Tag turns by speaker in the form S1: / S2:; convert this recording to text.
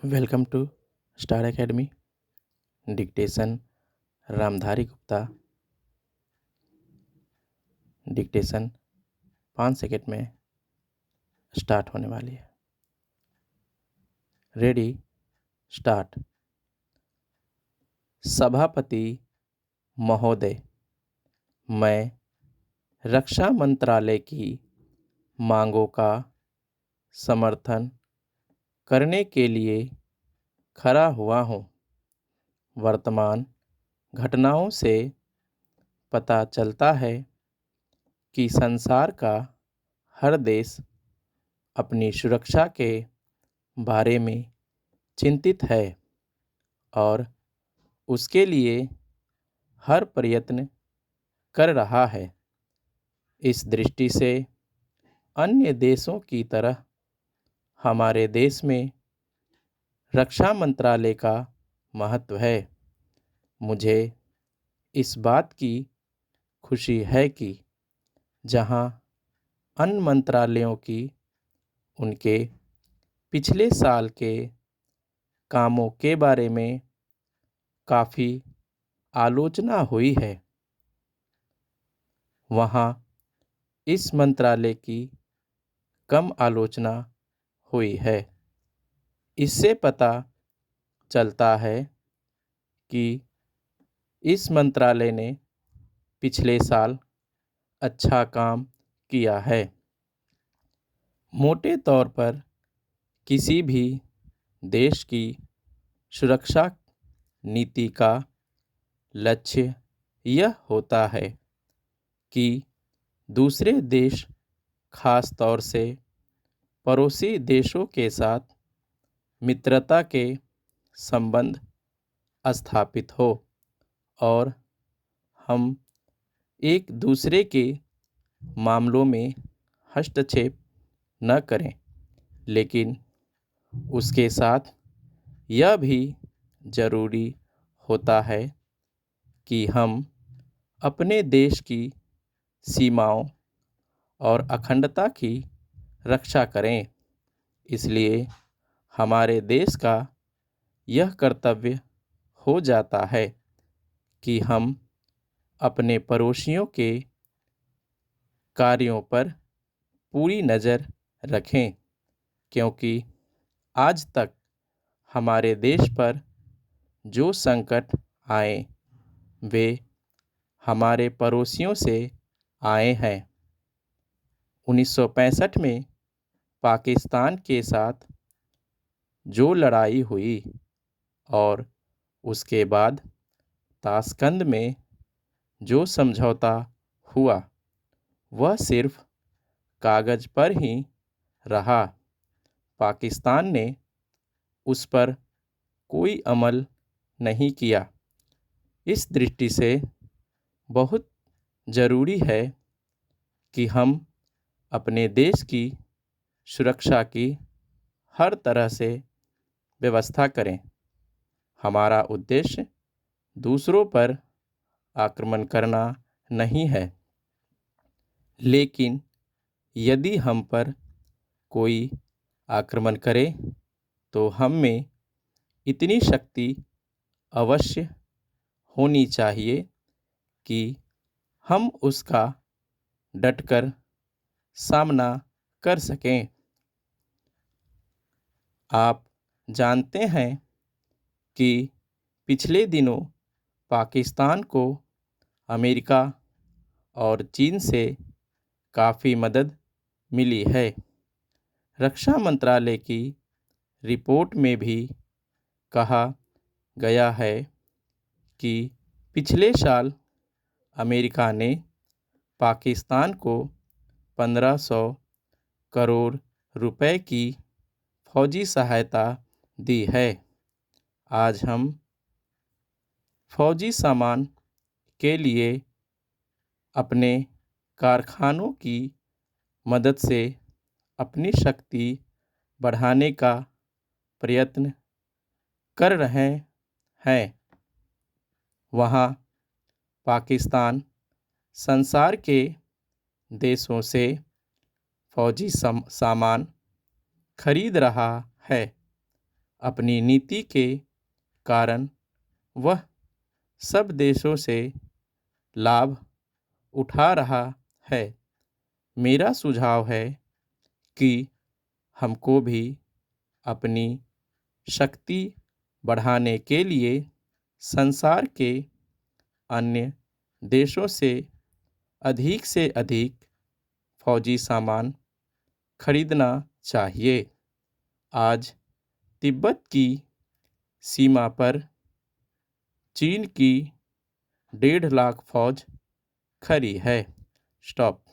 S1: Welcome to star academy. Dictation Ramdhari Gupta. Dictation 5 second में start होने वाली है। Ready, start. सभापति महोदय, मैं रक्षा मंत्रालय की मांगों का समर्थन करने के लिए खड़ा हुआ हूँ। वर्तमान घटनाओं से पता चलता है कि संसार का हर देश अपनी सुरक्षा के बारे में चिंतित है और उसके लिए हर प्रयत्न कर रहा है। इस दृष्टि से अन्य देशों की तरह हमारे देश में रक्षा मंत्रालय का महत्व है। मुझे इस बात की खुशी है कि जहां अन्य मंत्रालयों की उनके पिछले साल के कामों के बारे में काफ़ी आलोचना हुई है, वहाँ इस मंत्रालय की कम आलोचना हुई है। इससे पता चलता है कि इस मंत्रालय ने पिछले साल अच्छा काम किया है। मोटे तौर पर किसी भी देश की सुरक्षा नीति का लक्ष्य यह होता है कि दूसरे देश, खास तौर से पड़ोसी देशों के साथ मित्रता के संबंध स्थापित हो और हम एक दूसरे के मामलों में हस्तक्षेप न करें। लेकिन उसके साथ यह भी जरूरी होता है कि हम अपने देश की सीमाओं और अखंडता की रक्षा करें। इसलिए हमारे देश का यह कर्तव्य हो जाता है कि हम अपने पड़ोसियों के कार्यों पर पूरी नज़र रखें, क्योंकि आज तक हमारे देश पर जो संकट आए वे हमारे पड़ोसियों से आए हैं। 1965 में पाकिस्तान के साथ जो लड़ाई हुई और उसके बाद ताशकंद में जो समझौता हुआ वह सिर्फ कागज़ पर ही रहा। पाकिस्तान ने उस पर कोई अमल नहीं किया। इस दृष्टि से बहुत ज़रूरी है कि हम अपने देश की सुरक्षा की हर तरह से व्यवस्था करें। हमारा उद्देश्य दूसरों पर आक्रमण करना नहीं है, लेकिन यदि हम पर कोई आक्रमण करे तो हम में इतनी शक्ति अवश्य होनी चाहिए कि हम उसका डटकर सामना कर सकें। आप जानते हैं कि पिछले दिनों पाकिस्तान को अमेरिका और चीन से काफ़ी मदद मिली है। रक्षा मंत्रालय की रिपोर्ट में भी कहा गया है कि पिछले साल अमेरिका ने पाकिस्तान को 1500 करोड़ रुपए की फौजी सहायता दी है। आज हम फौजी सामान के लिए अपने कारखानों की मदद से अपनी शक्ति बढ़ाने का प्रयत्न कर रहे हैं। वहाँ पाकिस्तान संसार के देशों से फौजी सामान खरीद रहा है अपनी नीति के कारण वह सब देशों से लाभ उठा रहा है। मेरा सुझाव है कि हमको भी अपनी शक्ति बढ़ाने के लिए संसार के अन्य देशों से अधिक फौजी सामान खरीदना चाहिए। आज तिब्बत की सीमा पर चीन की 1.5 लाख फौज खड़ी है। स्टॉप।